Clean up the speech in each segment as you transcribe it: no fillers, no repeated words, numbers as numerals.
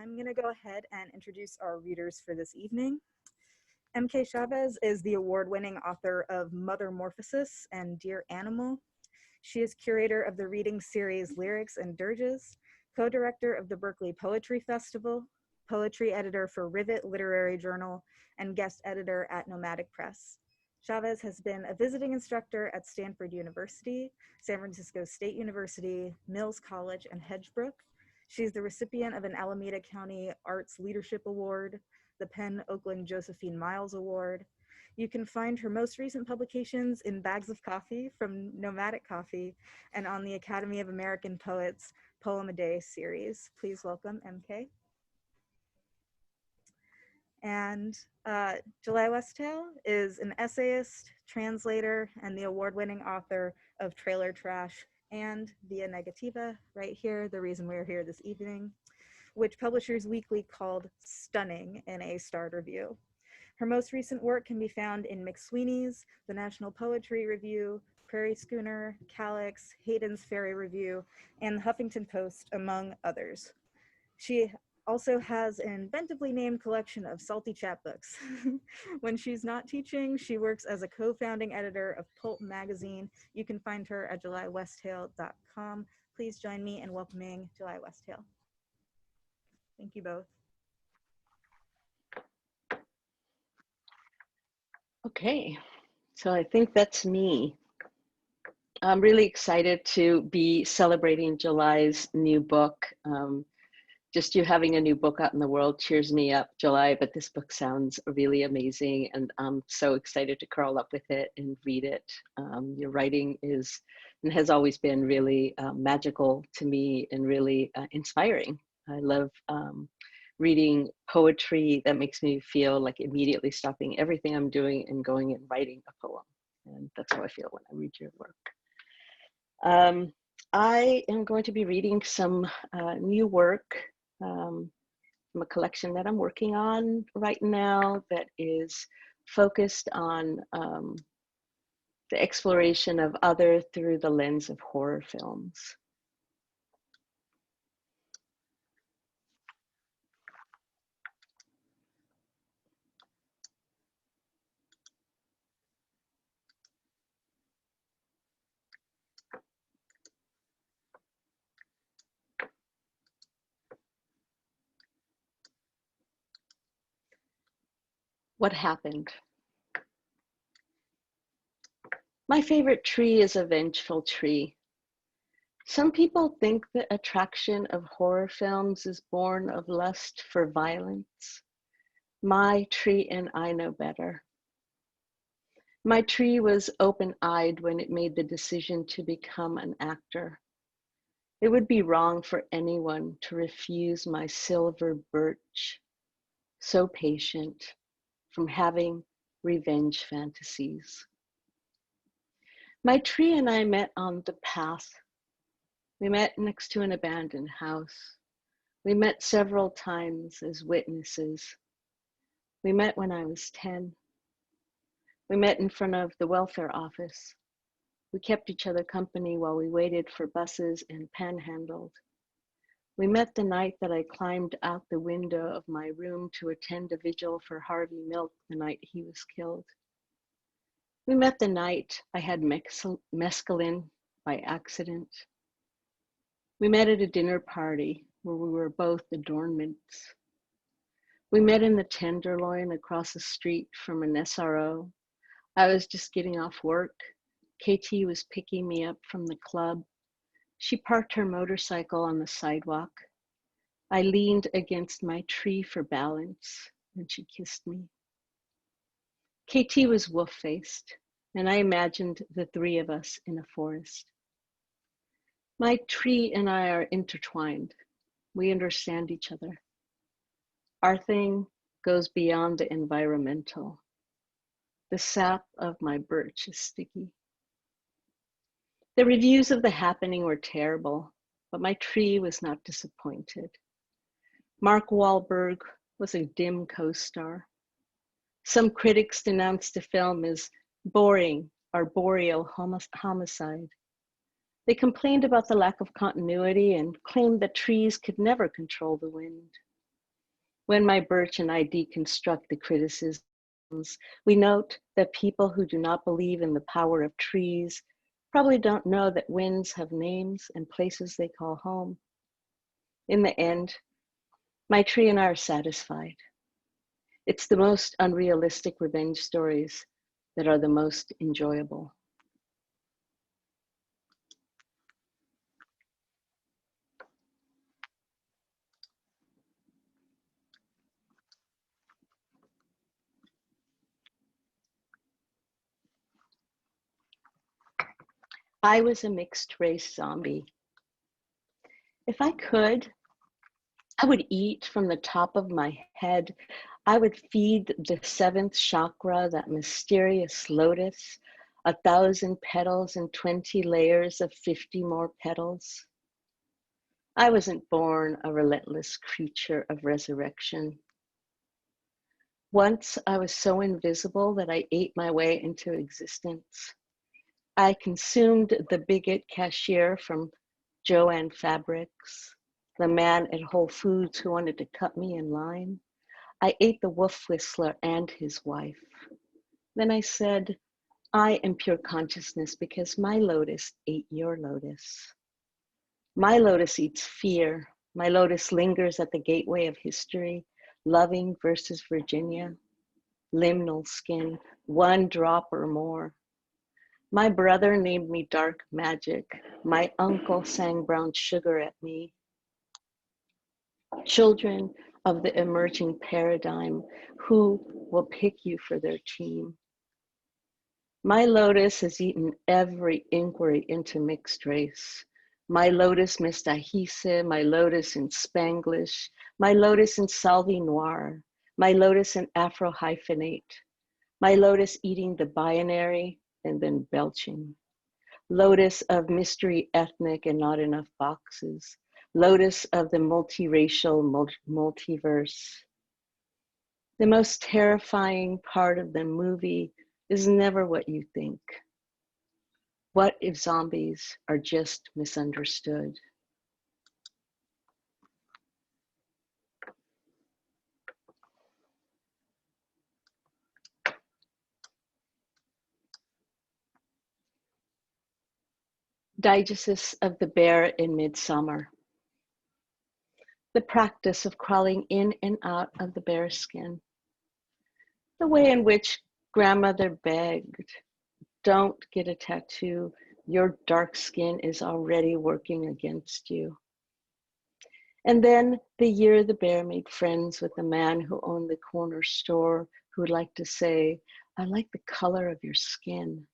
I'm going to go ahead and introduce our readers for this evening. MK Chavez is the award-winning author of Mothermorphosis and Dear Animal. She is curator of the reading series Lyrics and Dirges, co-director of the Berkeley Poetry Festival, poetry editor for Rivet Literary Journal, and guest editor at Nomadic Press. Chavez has been a visiting instructor at Stanford University, San Francisco State University, Mills College, and Hedgebrook. She's the recipient of an Alameda County Arts Leadership Award, the Penn Oakland Josephine Miles Award. You can find her most recent publications in Bags of Coffee from Nomadic Coffee and on the Academy of American Poets Poem a Day series. Please welcome MK. And July Westhale is an essayist, translator, and the award-winning author of Trailer Trash and Via Negativa, right here, the reason we're here this evening, which Publishers Weekly called stunning in a starred review. Her most recent work can be found in McSweeney's, the National Poetry Review, Prairie Schooner, Calyx, Hayden's Fairy Review, and the Huffington Post, among others. She also has an inventively named collection of salty chapbooks. When she's not teaching, she works as a co-founding editor of Pulp magazine. You can find her at julywesthale.com. Please join me in welcoming July Westhale. Thank you both. Okay, so I think that's me. I'm really excited to be celebrating July's new book. Just you having a new book out in the world cheers me up, July, but this book sounds really amazing and I'm so excited to curl up with it and read it. Your writing is and has always been really magical to me and really inspiring. I love reading poetry that makes me feel like immediately stopping everything I'm doing and going and writing a poem. And that's how I feel when I read your work. I am going to be reading some new work from a collection that I'm working on right now that is focused on the exploration of other through the lens of horror films. What happened? My favorite tree is a vengeful tree. Some people think the attraction of horror films is born of lust for violence. My tree and I know better. My tree was open-eyed when it made the decision to become an actor. It would be wrong for anyone to refuse my silver birch, so patient, from having revenge fantasies. My tree and I met on the path. We met next to an abandoned house. We met several times as witnesses. We met when I was 10. We met in front of the welfare office. We kept each other company while we waited for buses and panhandled. We met the night that I climbed out the window of my room to attend a vigil for Harvey Milk the night he was killed. We met the night I had mescaline by accident. We met at a dinner party where we were both adornments. We met in the Tenderloin across the street from an SRO. I was just getting off work. KT was picking me up from the club. She parked her motorcycle on the sidewalk. I leaned against my tree for balance, and she kissed me. KT was wolf-faced, and I imagined the three of us in a forest. My tree and I are intertwined. We understand each other. Our thing goes beyond the environmental. The sap of my birch is sticky. The reviews of the happening were terrible, but my tree was not disappointed. Mark Wahlberg was a dim co-star. Some critics denounced the film as boring, arboreal homicide. They complained about the lack of continuity and claimed that trees could never control the wind. When my Birch and I deconstruct the criticisms, we note that people who do not believe in the power of trees probably don't know that winds have names and places they call home. In the end, my tree and I are satisfied. It's the most unrealistic revenge stories that are the most enjoyable. I was a mixed race zombie. If I could, I would eat from the top of my head. I would feed the seventh chakra, that mysterious lotus, 1,000 petals and 20 layers of 50 more petals. I wasn't born a relentless creature of resurrection. Once I was so invisible that I ate my way into existence. I consumed the bigot cashier from Joanne Fabrics, the man at Whole Foods who wanted to cut me in line. I ate the wolf whistler and his wife. Then I said, I am pure consciousness because my lotus ate your lotus. My lotus eats fear. My lotus lingers at the gateway of history, Loving versus Virginia, liminal skin, 1 drop or more. My brother named me dark magic. My uncle sang brown sugar at me. Children of the emerging paradigm, who will pick you for their team? My lotus has eaten every inquiry into mixed race. My lotus mestiza, my lotus in Spanglish, my lotus in Salvi Noir, my lotus in Afro hyphenate, my lotus eating the binary and then belching. Lotus of mystery ethnic and not enough boxes. Lotus of the multiracial multiverse. The most terrifying part of the movie is never what you think. What if zombies are just misunderstood? Digesis of the bear in midsummer. The practice of crawling in and out of the bear skin. The way in which grandmother begged, don't get a tattoo. Your dark skin is already working against you. And then the year the bear made friends with the man who owned the corner store, who would like to say, I like the color of your skin.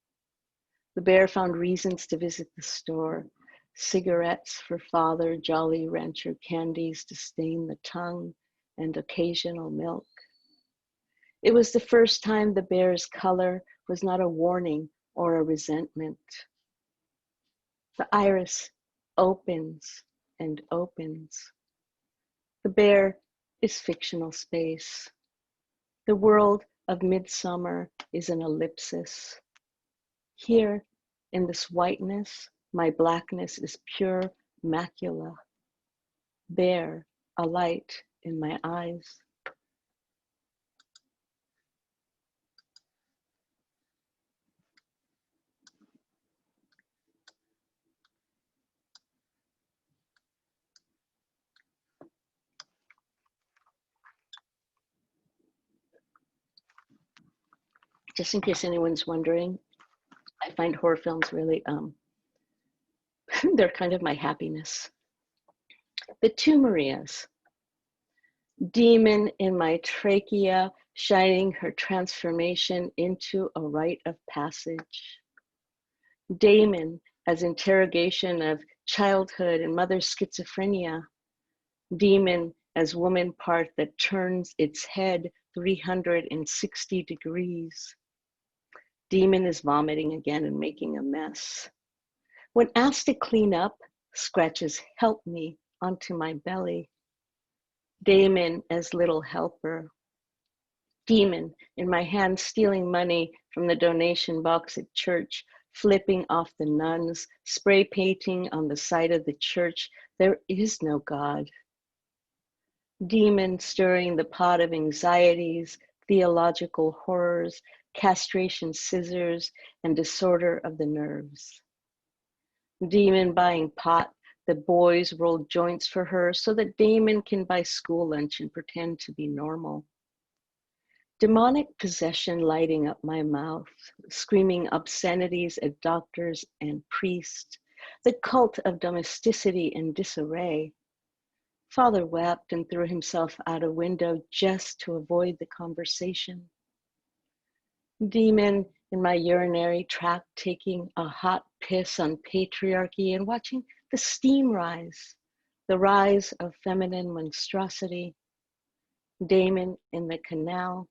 The bear found reasons to visit the store. Cigarettes for father, Jolly Rancher candies to stain the tongue, and occasional milk. It was the first time the bear's color was not a warning or a resentment. The iris opens and opens. The bear is fictional space. The world of midsummer is an ellipsis. Here, in this whiteness, my blackness is pure macula. There, a light in my eyes. Just in case anyone's wondering, I find horror films really, they're kind of my happiness. The two Marias. Demon in my trachea, shining her transformation into a rite of passage. Damon as interrogation of childhood and mother's schizophrenia. Demon as woman part that turns its head 360 degrees. Demon is vomiting again and making a mess. When asked to clean up, scratches help me onto my belly. Damon as little helper. Demon in my hand stealing money from the donation box at church, flipping off the nuns, spray painting on the side of the church. There is no God. Demon stirring the pot of anxieties, theological horrors, castration scissors, and disorder of the nerves. Demon buying pot that boys roll joints for her so that Damon can buy school lunch and pretend to be normal. Demonic possession lighting up my mouth, screaming obscenities at doctors and priests, the cult of domesticity and disarray. Father wept and threw himself out a window just to avoid the conversation. Demon in my urinary tract taking a hot piss on patriarchy and watching the steam rise, the rise of feminine monstrosity. Damon in the canal,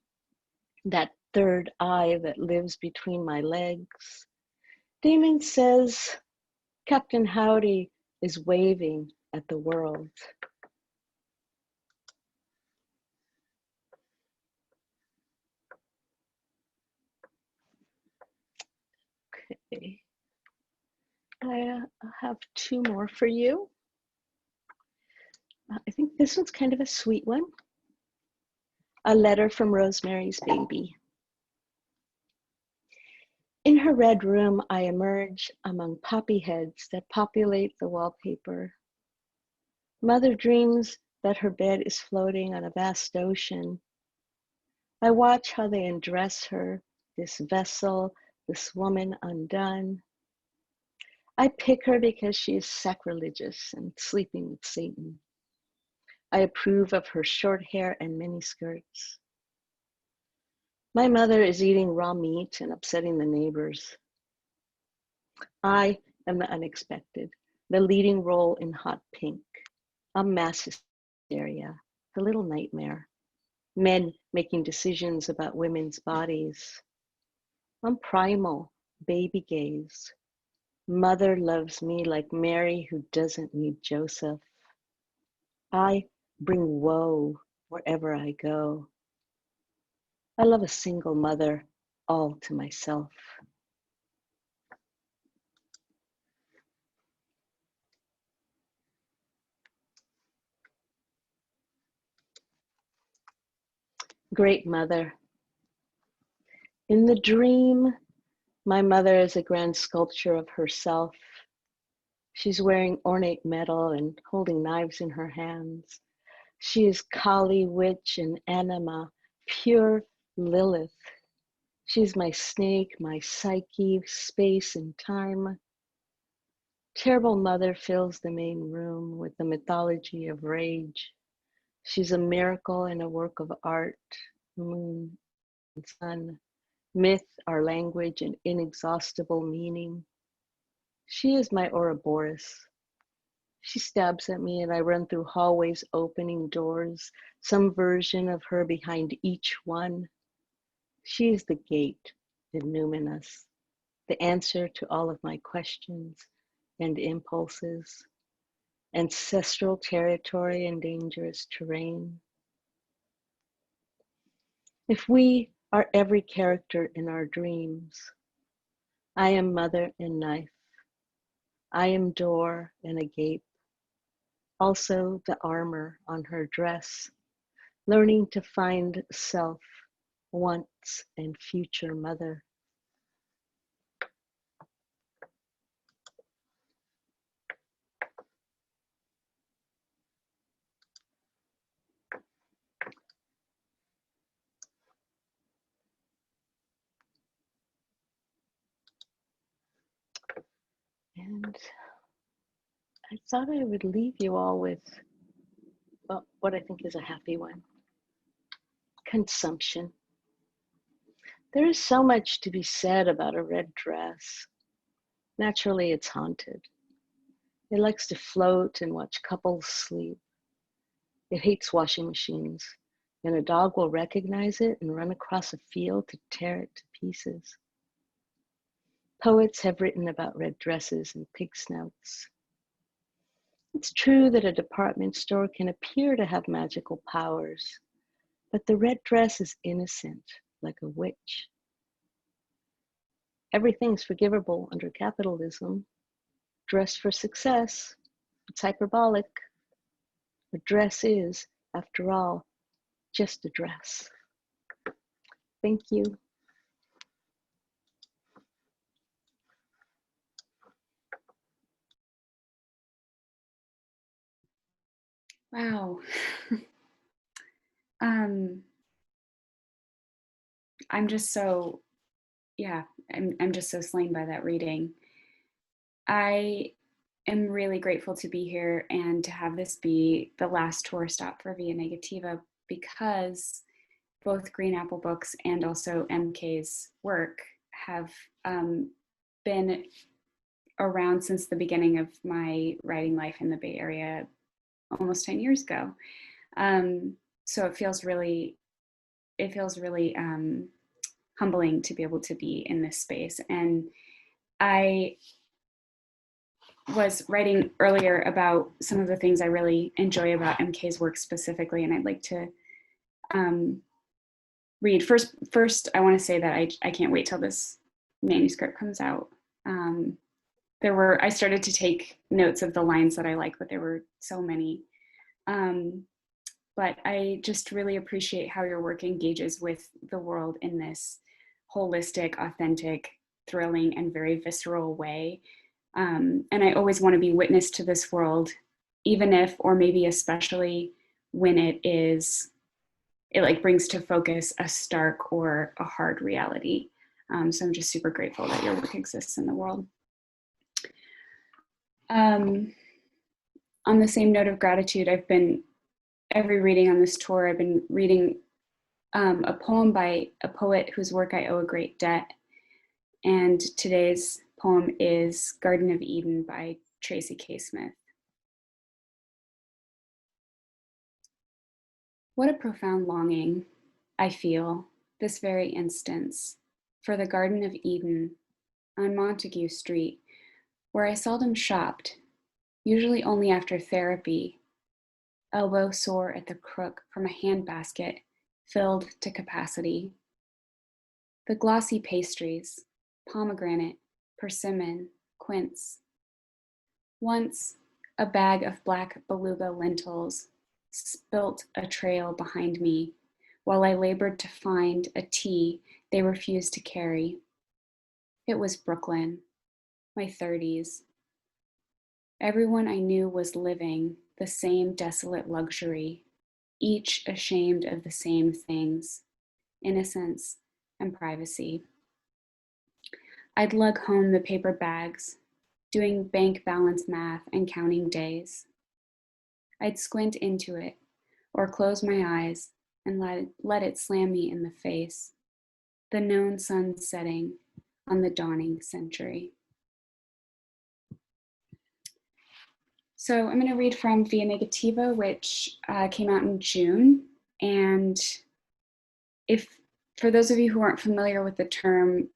that third eye that lives between my legs. Damon says Captain Howdy is waving at the world. Okay, I have two more for you. I think this one's kind of a sweet one. A letter from Rosemary's Baby. In her red room, I emerge among poppy heads that populate the wallpaper. Mother dreams that her bed is floating on a vast ocean. I watch how they undress her, this vessel, this woman undone. I pick her because she is sacrilegious and sleeping with Satan. I approve of her short hair and mini skirts. My mother is eating raw meat and upsetting the neighbors. I am the unexpected, the leading role in hot pink, a mass hysteria, the little nightmare. Men making decisions about women's bodies. I'm primal, baby gaze. Mother loves me like Mary who doesn't need Joseph. I bring woe wherever I go. I love a single mother all to myself. Great mother. In the dream, my mother is a grand sculpture of herself. She's wearing ornate metal and holding knives in her hands. She is Kali, witch, and anima, pure Lilith. She's my snake, my psyche, space and time. Terrible mother fills the main room with the mythology of rage. She's a miracle and a work of art, moon and sun, myth, our language, and inexhaustible meaning. She is my Ouroboros. She stabs at me and I run through hallways opening doors, some version of her behind each one. She is the gate, the numinous, the answer to all of my questions and impulses, ancestral territory and dangerous terrain. If we are every character in our dreams, I am mother and knife. I am door and a gape. Also the armor on her dress, learning to find self, once and future mother. And I thought I would leave you all with what I think is a happy one. Consumption. There is so much to be said about a red dress. Naturally, it's haunted. It likes to float and watch couples sleep. It hates washing machines, and a dog will recognize it and run across a field to tear it to pieces. Poets have written about red dresses and pig snouts. It's true that a department store can appear to have magical powers, but the red dress is innocent, like a witch. Everything's forgivable under capitalism. Dress for success, it's hyperbolic. A dress is After all, just a dress. Thank you. Wow. I'm just so, yeah, I'm just so slain by that reading. I am really grateful to be here and to have this be the last tour stop for Via Negativa, because both Green Apple Books and also MK's work have been around since the beginning of my writing life in the Bay Area almost 10 years ago. So it feels really humbling to be able to be in this space. And I was writing earlier about some of the things I really enjoy about MK's work specifically, and I'd like to read. First, I want to say that I can't wait till this manuscript comes out. I started to take notes of the lines that I like, but there were so many. But I just really appreciate how your work engages with the world in this holistic, authentic, thrilling, and very visceral way. And I always want to be witness to this world, even if, or maybe especially when it like brings to focus a stark or a hard reality. So I'm just super grateful that your work exists in the world. On the same note of gratitude, every reading on this tour, I've been reading a poem by a poet whose work I owe a great debt. And today's poem is Garden of Eden by Tracy K. Smith. What a profound longing I feel this very instance for the Garden of Eden on Montague Street, where I seldom shopped, usually only after therapy, elbow sore at the crook from a handbasket filled to capacity. The glossy pastries, pomegranate, persimmon, quince. Once, a bag of black beluga lentils spilt a trail behind me while I labored to find a tea they refused to carry. It was Brooklyn, my 30s. Everyone I knew was living the same desolate luxury, each ashamed of the same things, innocence and privacy. I'd lug home the paper bags, doing bank balance math and counting days. I'd squint into it or close my eyes and let it slam me in the face, the known sun setting on the dawning century. So I'm going to read from Via Negativa, which came out in June. And for those of you who aren't familiar with the term,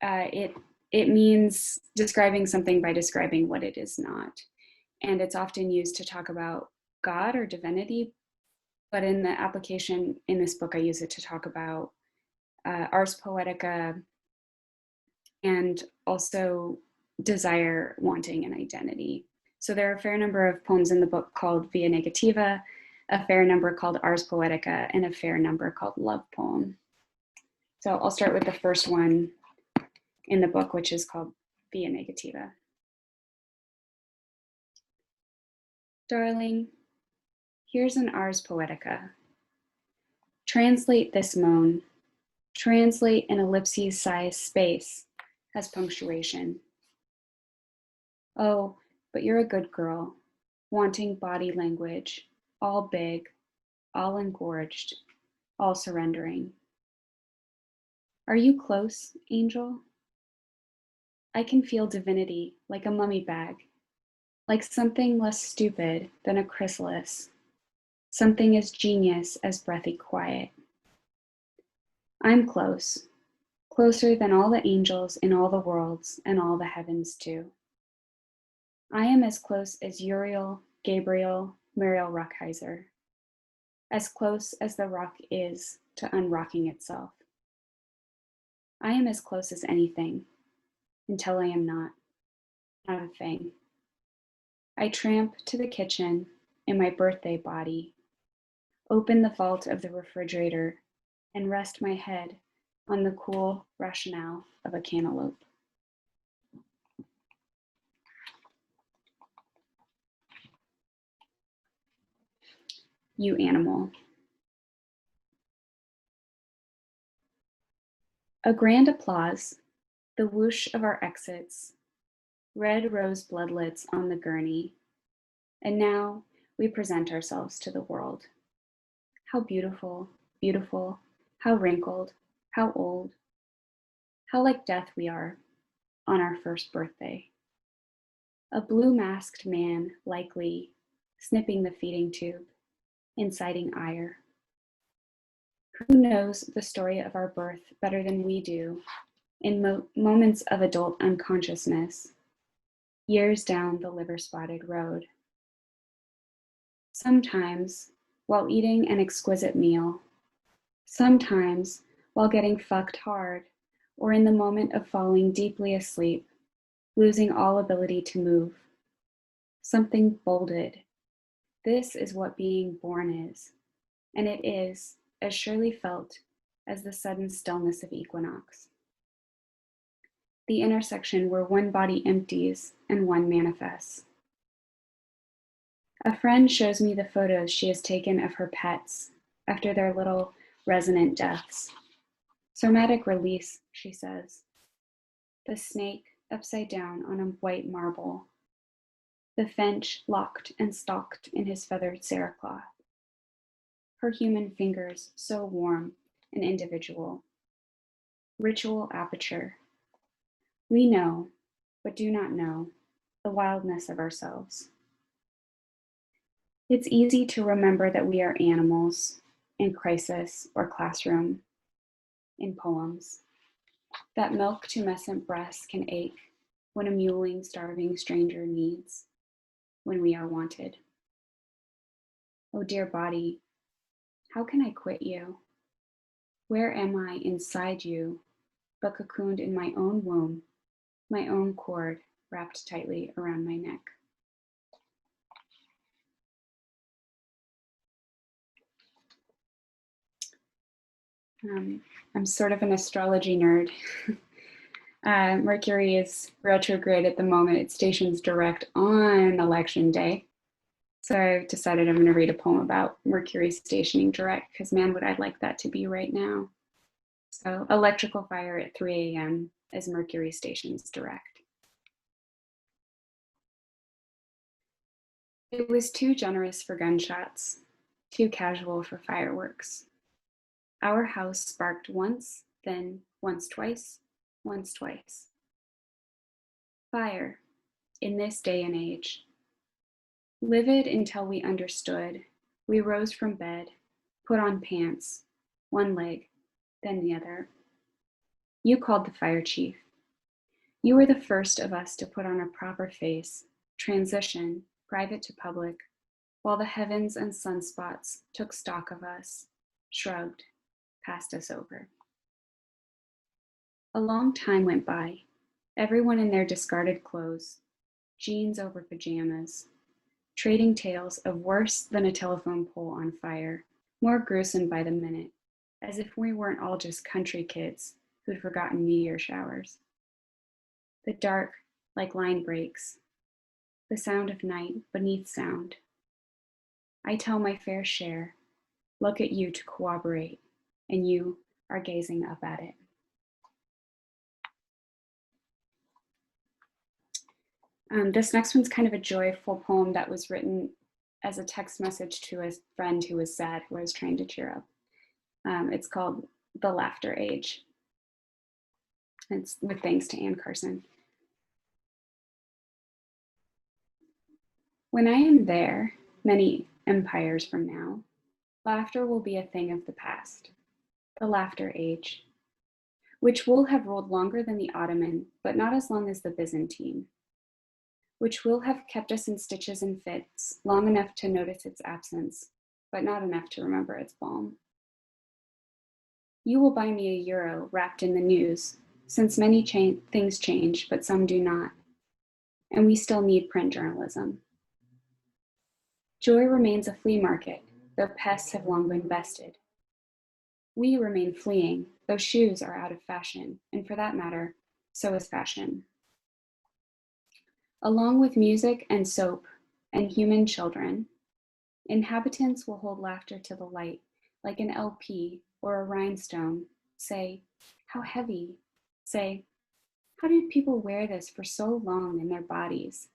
it means describing something by describing what it is not. And it's often used to talk about God or divinity. But in the application in this book, I use it to talk about ars poetica and also desire, wanting, and identity. So there are a fair number of poems in the book called Via Negativa, a fair number called Ars Poetica, and a fair number called Love Poem. So I'll start with the first one in the book, which is called Via Negativa. Darling, here's an Ars Poetica. Translate this moan. Translate an ellipses-sized space as punctuation. Oh, but you're a good girl, wanting body language, all big, all engorged, all surrendering. Are you close, angel? I can feel divinity like a mummy bag, like something less stupid than a chrysalis, something as genius as breathy quiet. I'm close, closer than all the angels in all the worlds and all the heavens too. I am as close as Uriel, Gabriel, Muriel Rockheiser, as close as the rock is to unrocking itself. I am as close as anything, until I am not a thing. I tramp to the kitchen in my birthday body, open the vault of the refrigerator, and rest my head on the cool rationale of a cantaloupe. You animal. A grand applause, the whoosh of our exits, red rose bloodlets on the gurney, and now we present ourselves to the world. How beautiful, beautiful, how wrinkled, how old, how like death we are on our first birthday. A blue-masked man, likely, snipping the feeding tube, inciting ire. Who knows the story of our birth better than we do in moments of adult unconsciousness, years down the liver-spotted road? Sometimes, while eating an exquisite meal, sometimes while getting fucked hard, or in the moment of falling deeply asleep, losing all ability to move. Something bolded. This is what being born is, and it is as surely felt as the sudden stillness of equinox. The intersection where one body empties and one manifests. A friend shows me the photos she has taken of her pets after their little resonant deaths. Somatic release, she says. The snake upside down on a white marble. The finch locked and stalked in his feathered cerecloth. Her human fingers so warm and individual. Ritual aperture. We know, but do not know, the wildness of ourselves. It's easy to remember that we are animals in crisis or classroom, in poems. That milk-tumescent breast can ache when a mewling, starving stranger needs, when we are wanted. Oh dear body, how can I quit you? Where am I inside you, but cocooned in my own womb, my own cord wrapped tightly around my neck? I'm sort of an astrology nerd. Mercury is retrograde at the moment. It stations direct on election day. So I've decided I'm going to read a poem about Mercury stationing direct, because man, would I like that to be right now. So electrical fire at 3 a.m. as Mercury stations direct. It was too generous for gunshots, too casual for fireworks. Our house sparked once, then once twice, once twice. Fire, in this day and age. Livid until we understood, we rose from bed, put on pants, one leg, then the other. You called the fire chief. You were the first of us to put on a proper face, transition, private to public, while the heavens and sunspots took stock of us, shrugged, passed us over. A long time went by, everyone in their discarded clothes, jeans over pajamas, trading tales of worse than a telephone pole on fire, more gruesome by the minute, as if we weren't all just country kids who'd forgotten meteor showers. The dark, like line breaks, the sound of night beneath sound. I tell my fair share, look at you to corroborate, and you are gazing up at it. This next one's kind of a joyful poem that was written as a text message to a friend who was sad, who I was trying to cheer up. It's called The Laughter Age. It's with thanks to Ann Carson. When I am there, many empires from now, laughter will be a thing of the past, the laughter age, which will have ruled longer than the Ottoman, but not as long as the Byzantine, which will have kept us in stitches and fits long enough to notice its absence, but not enough to remember its balm. You will buy me a euro wrapped in the news, since many things change, but some do not, and we still need print journalism. Joy remains a flea market, though pests have long been bested. We remain fleeing, though shoes are out of fashion, and for that matter, so is fashion. Along with music and soap and human children, inhabitants will hold laughter to the light, like an LP or a rhinestone. Say, how heavy. Say, how did people wear this for so long in their bodies?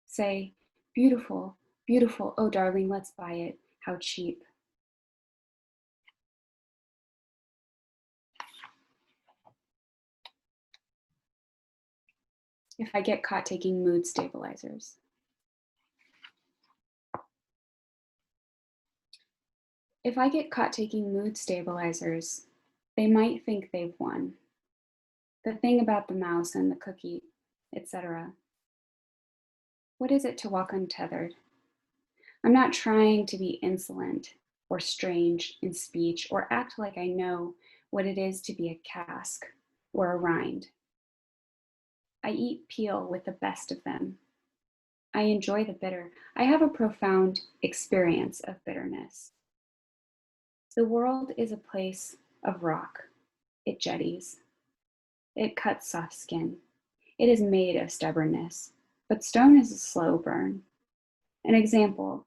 Say, beautiful, beautiful, oh darling, let's buy it, how cheap. If I get caught taking mood stabilizers. If I get caught taking mood stabilizers, they might think they've won. The thing about the mouse and the cookie, etc. What is it to walk untethered? I'm not trying to be insolent or strange in speech or act like I know what it is to be a cask or a rind. I eat peel with the best of them. I enjoy the bitter. I have a profound experience of bitterness. The world is a place of rock. It jetties. It cuts soft skin. It is made of stubbornness, but stone is a slow burn. An example,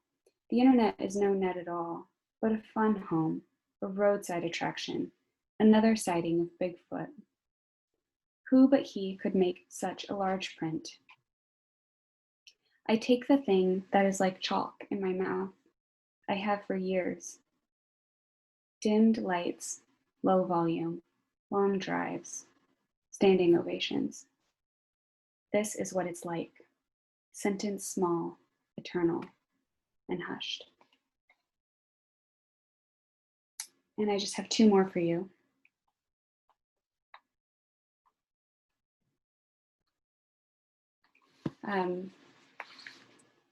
the internet is no net at all, but a fun home, a roadside attraction, another sighting of Bigfoot. Who but he could make such a large print? I take the thing that is like chalk in my mouth. I have for years. Dimmed lights, low volume, long drives, standing ovations. This is what it's like. Sentence small, eternal, and hushed. And I just have two more for you.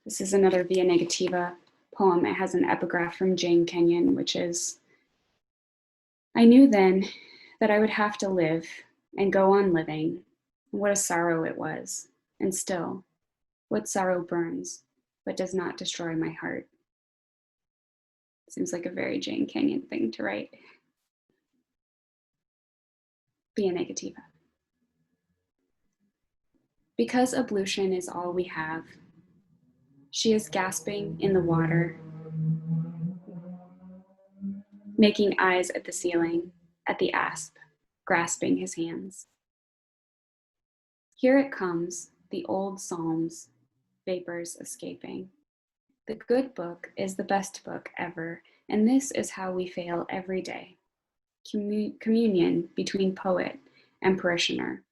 This is another Via Negativa poem. It has an epigraph from Jane Kenyon, which is, I knew then that I would have to live and go on living. What a sorrow it was. And still, what sorrow burns, but does not destroy my heart. Seems like a very Jane Kenyon thing to write. Via Negativa. Because ablution is all we have, she is gasping in the water, making eyes at the ceiling, at the asp, grasping his hands. Here it comes, the old psalms, vapors escaping. The good book is the best book ever, and this is how we fail every day. Communion between poet and parishioner,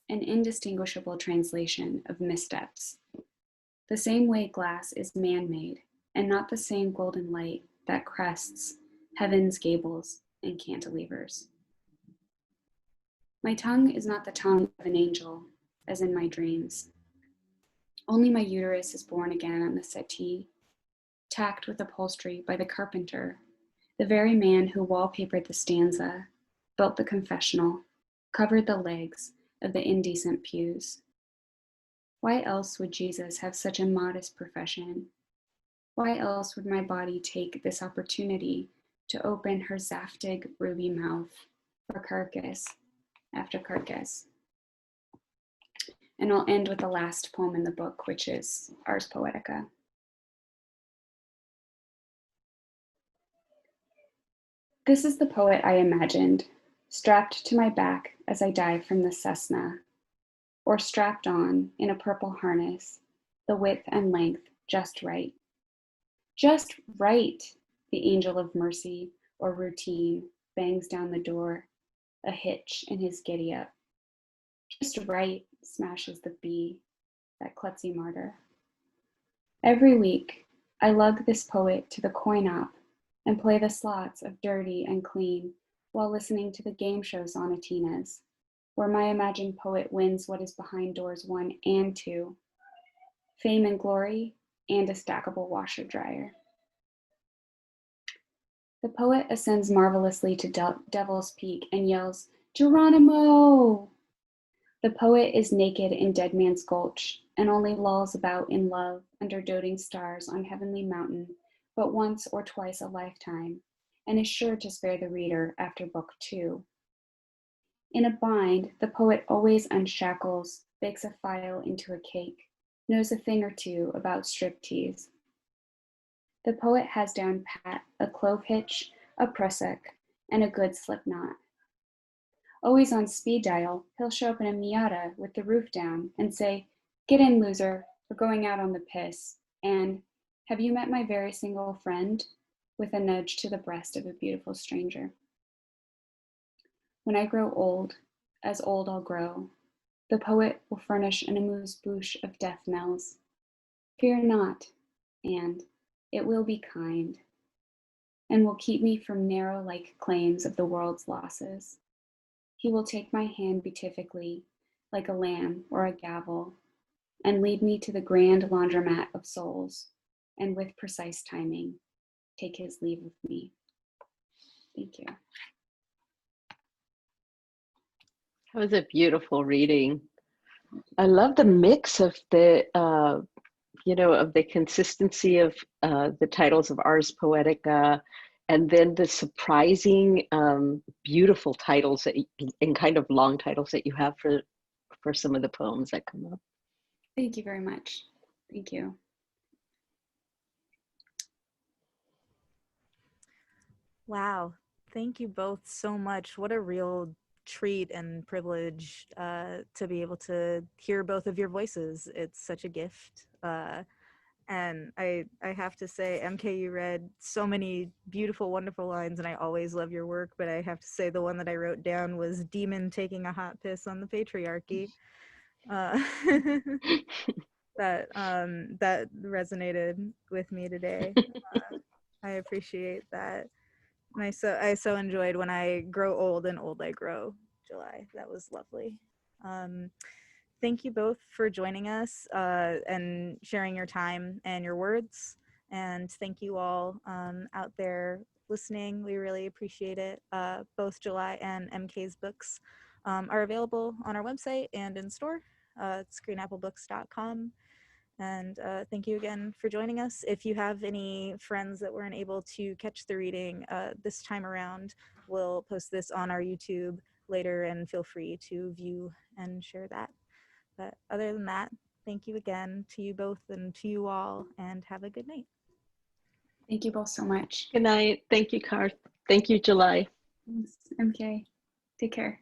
an indistinguishable translation of missteps. The same way glass is man-made, and not the same golden light that crests heaven's gables and cantilevers. My tongue is not the tongue of an angel, as in my dreams. Only my uterus is born again on the settee, tacked with upholstery by the carpenter, the very man who wallpapered the stanza, built the confessional, covered the legs of the indecent pews. Why else would Jesus have such a modest profession? Why else would my body take this opportunity to open her zaftig ruby mouth for carcass after carcass? And I'll end with the last poem in the book, which is Ars Poetica. This is the poet I imagined, strapped to my back as I dive from the Cessna, or strapped on in a purple harness, the width and length just right. Just right, the angel of mercy or routine bangs down the door, a hitch in his giddy-up. Just right, smashes the bee, that klutzy martyr. Every week, I lug this poet to the coin-op and play the slots of dirty and clean while listening to the game show sonatinas, where my imagined poet wins what is behind doors 1 and 2, fame and glory, and a stackable washer dryer. The poet ascends marvelously to Devil's Peak and yells, Geronimo! The poet is naked in Dead Man's Gulch and only lolls about in love under doting stars on Heavenly Mountain but once or twice a lifetime, and is sure to spare the reader after book 2. In a bind, the poet always unshackles, bakes a file into a cake, knows a thing or two about striptease. The poet has down pat a clove hitch, a prusik, and a good slip knot. Always on speed dial, he'll show up in a Miata with the roof down and say, "Get in, loser, we're going out on the piss," and "Have you met my very single friend?" with a nudge to the breast of a beautiful stranger. When I grow old, as old I'll grow, the poet will furnish an amuse-bouche of death knells. Fear not, and it will be kind, and will keep me from narrow-like claims of the world's losses. He will take my hand beatifically, like a lamb or a gavel, and lead me to the grand laundromat of souls, and with precise timing, take his leave of me. Thank you. That was a beautiful reading. I love the mix of the, of the consistency of the titles of Ars Poetica, and then the surprising, beautiful titles that and kind of long titles that you have for some of the poems that come up. Thank you very much. Thank you. Wow. Thank you both so much. What a real treat and privilege to be able to hear both of your voices. It's such a gift. And I have to say, MK, you read so many beautiful, wonderful lines, and I always love your work, but I have to say the one that I wrote down was "Demon taking a hot piss on the patriarchy." That resonated with me today. I appreciate that. And I so enjoyed "When I Grow Old and Old I Grow," July. That was lovely. Thank you both for joining us and sharing your time and your words. And thank you all out there listening. We really appreciate it. Both July and MK's books are available on our website and in store. It's greenapplebooks.com. And thank you again for joining us. If you have any friends that weren't able to catch the reading this time around, we'll post this on our YouTube later, and feel free to view and share that. But other than that, thank you again to you both and to you all, and have a good night. Thank you both so much. Good night. Thank you, Karth. Thank you, July. Thanks, MK. Take care.